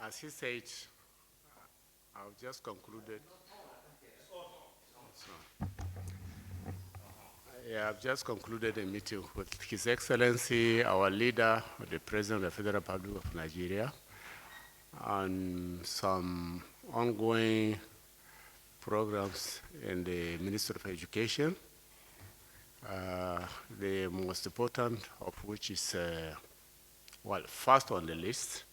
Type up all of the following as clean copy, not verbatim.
As he said, I've just concluded. Yeah, I've just concluded a meeting with His Excellency, our leader, the President of the Federal Republic of Nigeria, on some ongoing programs in the Ministry of Education. The most important of which is, first on the list,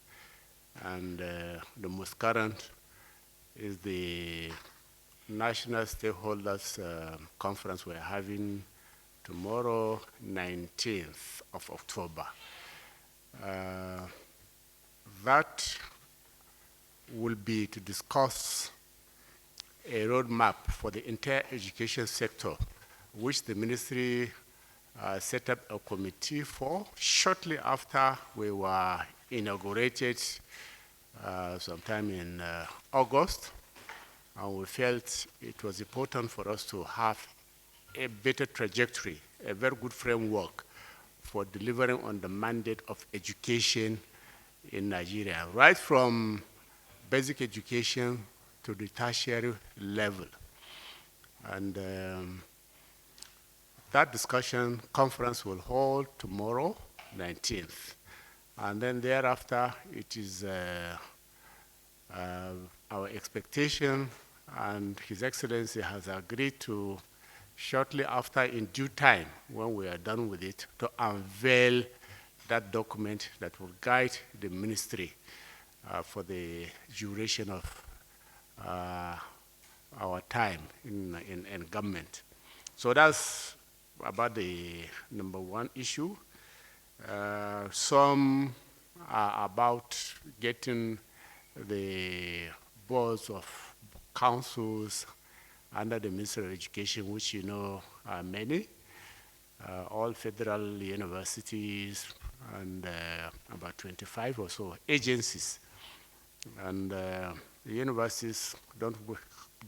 and the most current is the National Stakeholders Conference we're having tomorrow, 19th of October. That will be to discuss a roadmap for the entire education sector, which the ministry set up a committee for shortly after we were inaugurated sometime in August. And we felt it was important for us to have a better trajectory, a very good framework for delivering on the mandate of education in Nigeria, right from basic education to the tertiary level. And that discussion conference will hold tomorrow, 19th. And then thereafter, it is our expectation, and His Excellency has agreed to, shortly after, in due time, when we are done with it, to unveil that document that will guide the ministry for the duration of our time in government. So that's about the number one issue. Some are about getting the boards of councils under the Ministry of Education, which you know are many, all federal universities, and about 25 or so agencies. And the universities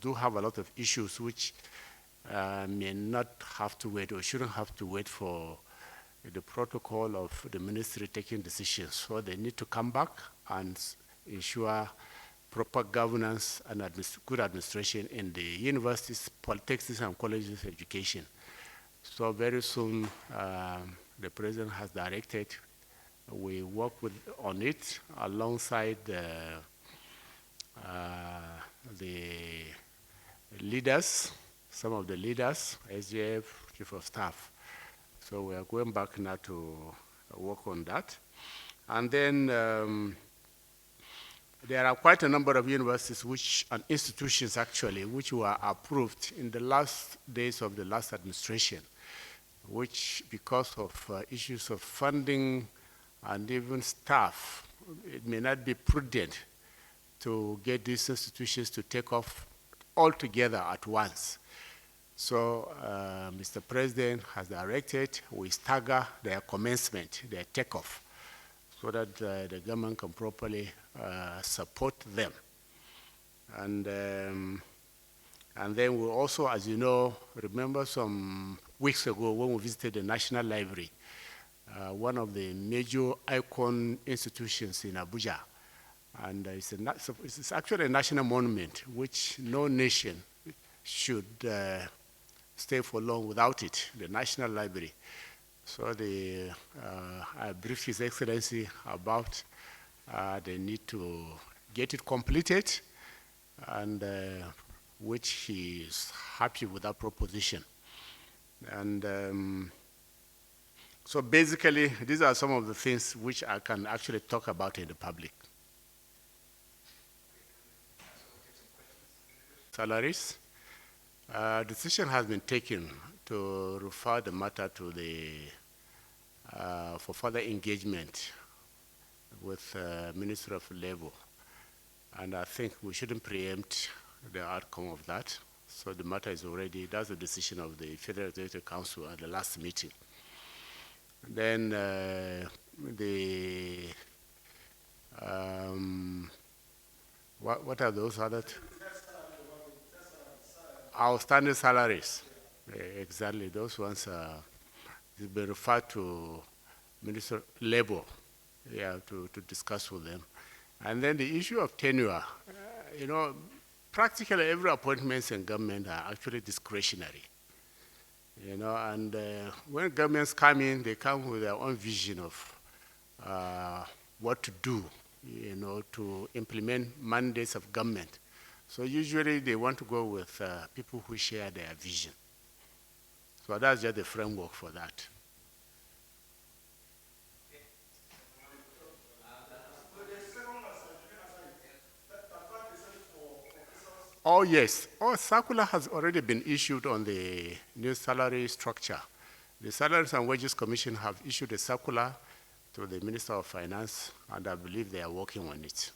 do have a lot of issues which may not have to wait or shouldn't have to wait for the protocol of the ministry taking decisions. So they need to come back and ensure proper governance and good administration in the universities, polytechnics, and colleges of education. So very soon, the president has directed we work on it alongside the leaders, some of the leaders, SGF, Chief of Staff. So we are going back now to work on that. And then there are quite a number of universities and institutions actually which were approved in the last days of the last administration, which because of issues of funding and even staff, it may not be prudent to get these institutions to take off altogether at once. So Mr. President has directed we stagger their commencement, their takeoff, so that the government can properly support them. And then we also, as you know, remember some weeks ago when we visited the National Library, one of the major icon institutions in Abuja. And it's actually a national monument which no nation should stay for long without it, the National Library. So I briefed His Excellency about the need to get it completed, and which he is happy with that proposition. And so basically, these are some of the things which I can actually talk about in the public. Salaries. Decision has been taken to refer the matter to for further engagement with Ministry of Labor. And I think we shouldn't preempt the outcome of that. So the matter is already, that's the decision of the Federal Executive Council at the last meeting. Then what are those other? Outstanding salaries. Exactly, those ones have been referred to Minister of Labor, to discuss with them. And then the issue of tenure, practically every appointments in government are actually discretionary. And when governments come in, they come with their own vision of what to do, to implement mandates of government. So usually they want to go with people who share their vision. So that's just the framework for that. Oh, yes. Oh, circular has already been issued on the new salary structure. The Salaries and Wages Commission have issued a circular to the Minister of Finance, and I believe they are working on it.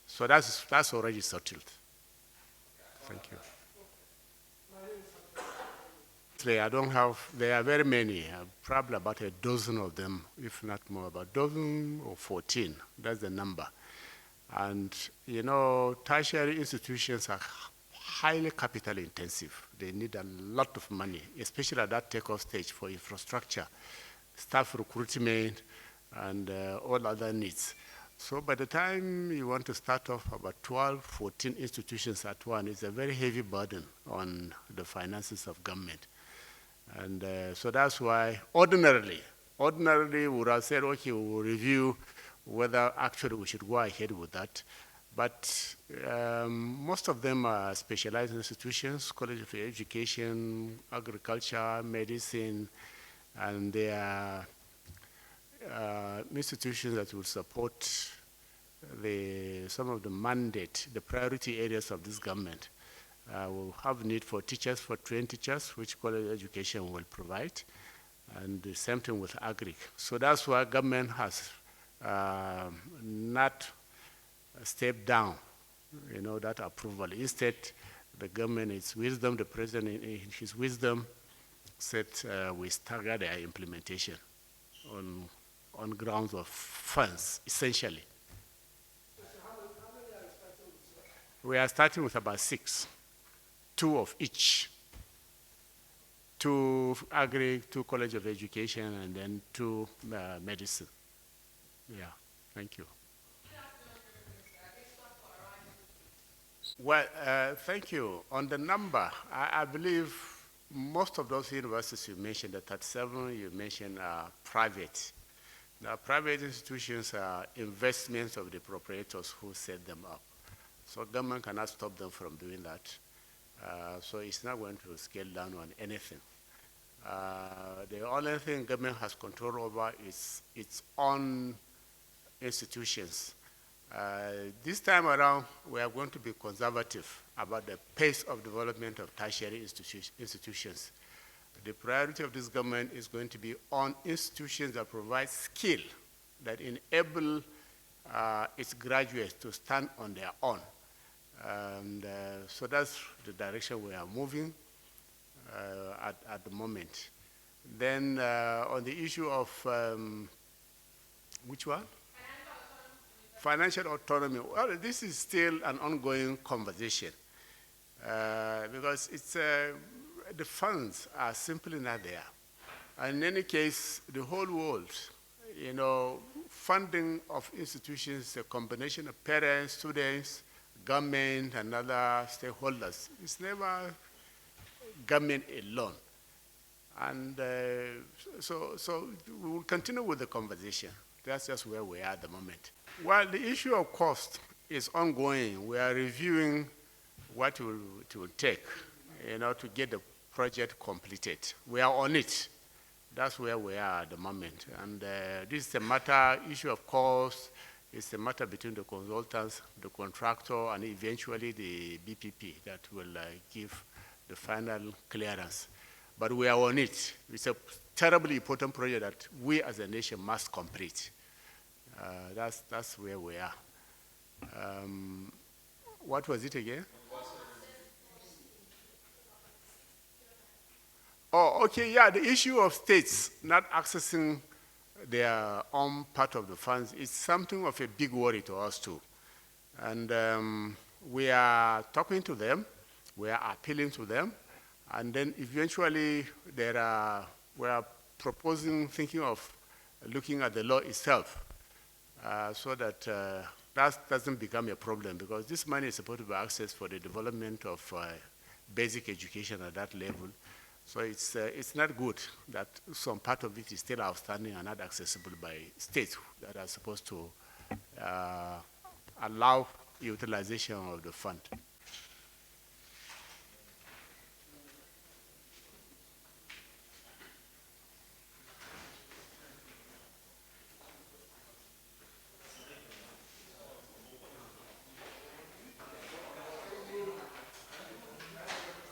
So that's already settled. Thank you. I don't have, there are very many, probably about a dozen of them, if not more, about a dozen or 14. That's the number. And, tertiary institutions are highly capital intensive. They need a lot of money, especially at that takeoff stage for infrastructure, staff recruitment, and all other needs. So by the time you want to start off about 12, 14 institutions at once, it's a very heavy burden on the finances of government. And so that's why ordinarily we would have said, okay, we will review whether actually we should go ahead with that. But most of them are specialized institutions, College of Education, Agriculture, Medicine, and they are institutions that will support some of the mandate, the priority areas of this government. We'll have need for teachers, for trained teachers, which College of Education will provide, and the same thing with Agric. So that's why government has not stepped down, that approval. Instead, the government, in its wisdom, the president, in his wisdom, said we stagger their implementation on grounds of funds, essentially. We are starting with about 6. 2 of each. 2 Agri, 2 College of Education, and then 2 Medicine. Yeah, thank you. Well, thank you. On the number, I believe most of those universities you mentioned, the 37 you mentioned, are private. Now, private institutions are investments of the proprietors who set them up. So government cannot stop them from doing that. So it's not going to scale down on anything. The only thing government has control over is its own institutions. This time around, we are going to be conservative about the pace of development of tertiary institutions. The priority of this government is going to be on institutions that provide skill, that enable its graduates to stand on their own. And so that's the direction we are moving at the moment. Then on the issue of, which one? Financial autonomy. Well, this is still an ongoing conversation because it's, the funds are simply not there. And in any case, the whole world, funding of institutions, a combination of parents, students, government, and other stakeholders. It's never government alone. And so we will continue with the conversation. That's just where we are at the moment. Well, the issue of cost is ongoing. We are reviewing what it will take, to get the project completed. We are on it. That's where we are at the moment. And this is a issue of cost. It's a matter between the consultants, the contractor, and eventually the BPP that will give the final clearance. But we are on it. It's a terribly important project that we as a nation must complete. That's where we are. What was it again? Oh, okay, yeah, the issue of states not accessing their own part of the funds is something of a big worry to us too. And we are talking to them, we are appealing to them, and then eventually we are proposing, thinking of looking at the law itself so that that doesn't become a problem because this money is supposed to be accessed for the development of basic education at that level. So it's not good that some part of it is still outstanding and not accessible by states that are supposed to allow utilization of the fund.